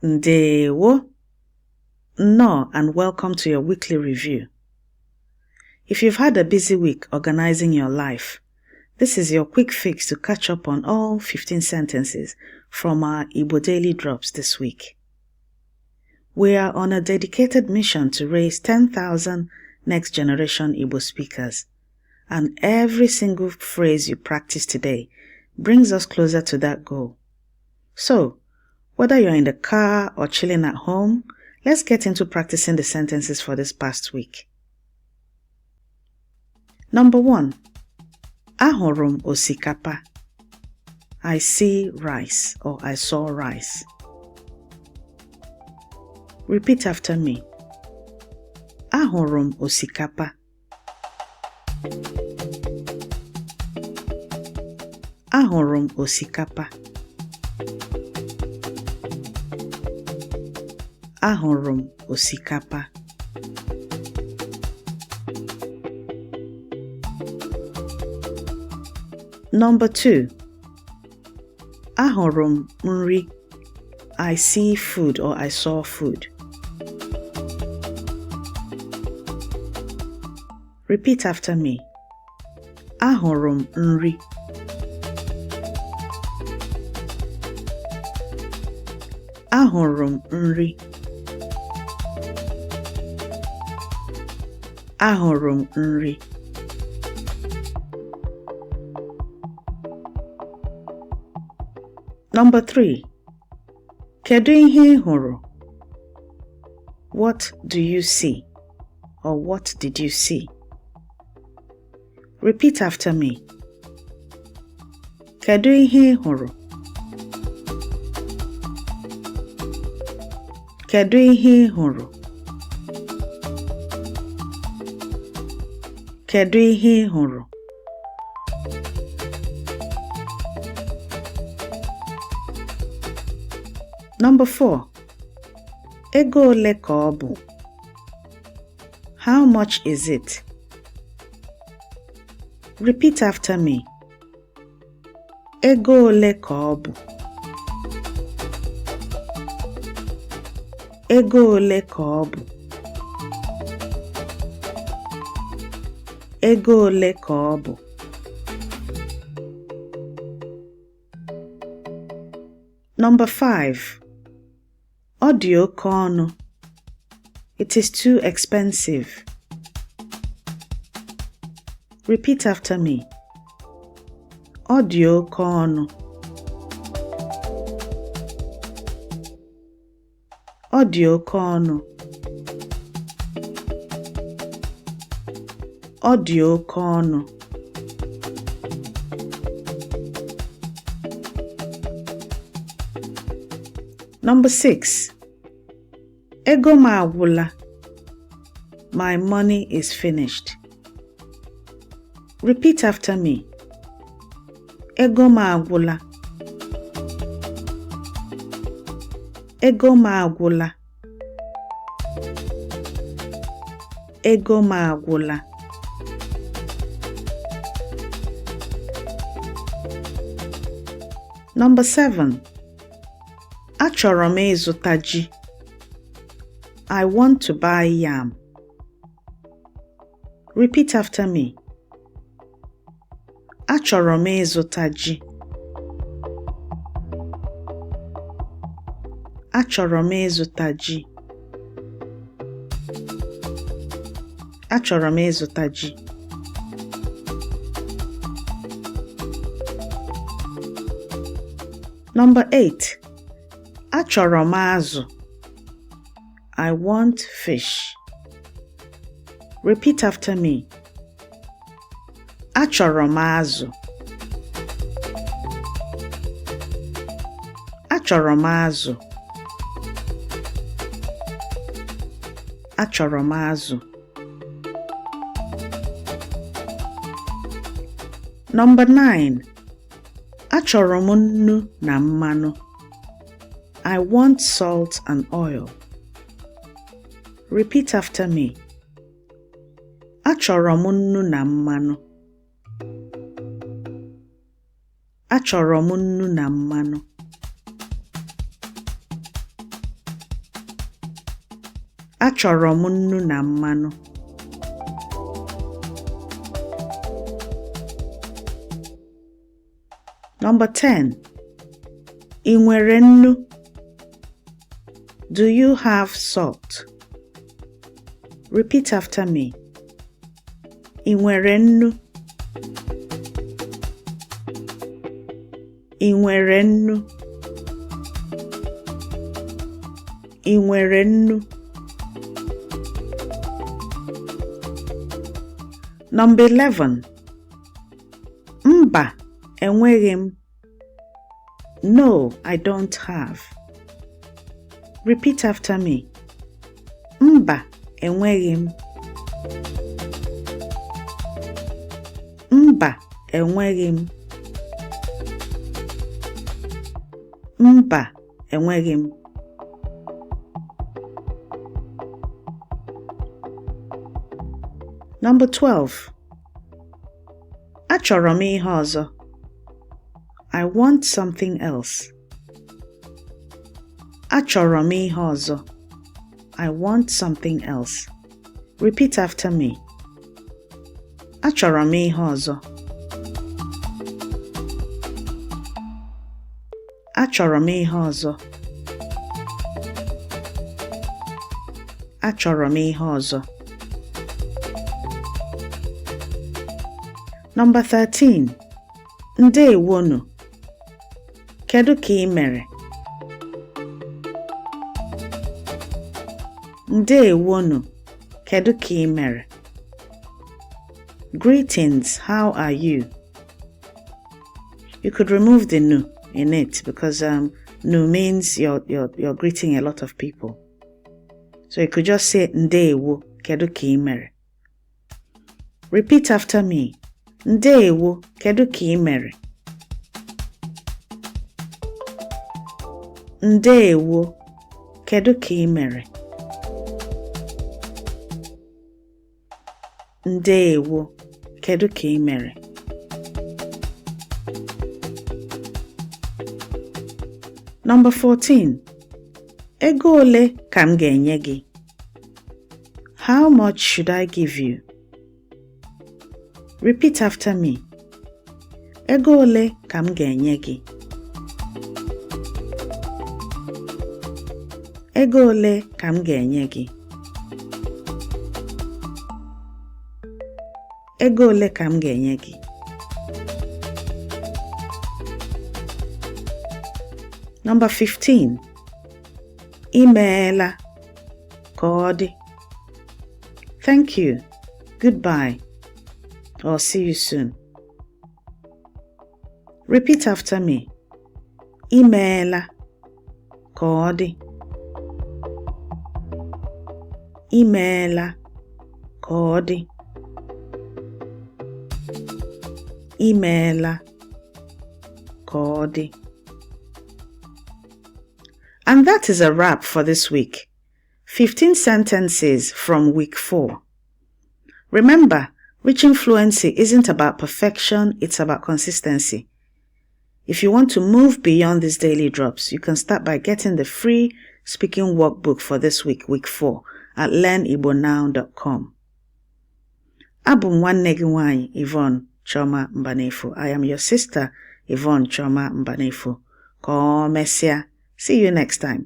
Ndewo. No, and welcome to your weekly review. If you've had a busy week organizing your life, this is your quick fix to catch up on all 15 sentences from our Igbo Daily Drops this week. We are on a dedicated mission to raise 10,000 next-generation Igbo speakers, and every single phrase you practice today brings us closer to that goal. So, whether you're in the car or chilling at home, let's get into practicing the sentences for this past week. Number 1. Ahụrụ m osikapa. I see rice or I saw rice. Repeat after me. Ahụrụ m osikapa. Ahụrụ m osikapa. Ahụrụ m osikapa. Number 2. Ahụrụ m nri. I see food or I saw food. Repeat after me. Ahụrụ m nri. Ahụrụ m nri. Ahụrụ m nri. Number 3. Kedu ihe ị hụrụ? What do you see? Or what did you see? Repeat after me. Kedu ihe ị hụrụ? Kedu ihe ị hụrụ? Kedu ihe ị hụrụ? Number 4. Ego ole ka ọ bụ? How much is it? Repeat after me. Ego ole ka ọ bụ? Ego ole ka ọ bụ? Ego ole ka ọ bụ? Number 5. Ọ dị oke ọnụ. It is too expensive. Repeat after me. Ọ dị oke ọnụ. Ọ dị oke ọnụ. Ọ dị oke ọnụ. Number 6. Ego m agwụla. My money is finished. Repeat after me. Ego m agwụla. Ego m agwụla. Ego m agwụla. Number 7. Achọrọ m ịzụta ji. I want to buy yam. Repeat after me. Achọrọ m ịzụta ji. Achọrọ m ịzụta ji. Achọrọ m ịzụta ji. Number 8. Achọrọ m azụ. I want fish. Repeat after me. Achọrọ m azụ. Achọrọ m azụ. Achọrọ m azụ. Number 9. Achọrọ m nnu na mmanụ. I want salt and oil. Repeat after me. Achọrọ m nnu na mmanụ. Achọrọ m nnu na mmanụ. Achọrọ m nnu na mmanụ. Number 10. Ị nwere nnu? Do you have salt? Repeat after me. Ị nwere nnu? Ị nwere nnu? Ị nwere nnu? Number 11. Mba, enweghị m. No, I don't have. Repeat after me. Mba, enweghị m. Mba, enweghị m. Mba, enweghị m. Number 12. Achọrọ m ihe ọzọ. I want something else. Achọrọ m ihe ọzọ. I want something else. Repeat after me. Achọrọ m ihe ọzọ. Achọrọ m ihe ọzọ. Achọrọ m ihe ọzọ. Number 13. Ndewonu. Kedu ka ị mere? Ndewonu. Kedu ka ị mere? Greetings, how are you? You could remove the nu in it because nu means you're greeting a lot of people. So you could just say ndewo, kedu ka ị mere? Repeat after me. Ndewo, kedu ka ị mere? Ndewo, kedu ka ị mere? Ndewo, kedu ka ị mere? Number 14. Ego ole ka m ga-enye gị? How much should I give you? Repeat after me. Ego ole ka m ga-enye gị? Ego ole ka m ga-enye gị? Ego ole ka m ga-enye gị? Number 15. Imeela. Ka ọ dị. Thank you. Goodbye. Or see you soon. Repeat after me. Imeela. Ka ọ dị. Imeela. Ka ọ dị. Imeela. Ka ọ dị. And that is a wrap for this week. 15 sentences from week 4. Remember, reaching fluency isn't about perfection, it's about consistency. If you want to move beyond these daily drops, you can start by getting the free speaking workbook for this week, week 4, at learnibonow.com. Abụ m nwanne gị nwanyị, Yvonne Choma Mbanefo. I am your sister, Yvonne Choma Mbanefo. Ka o mesịa. See you next time.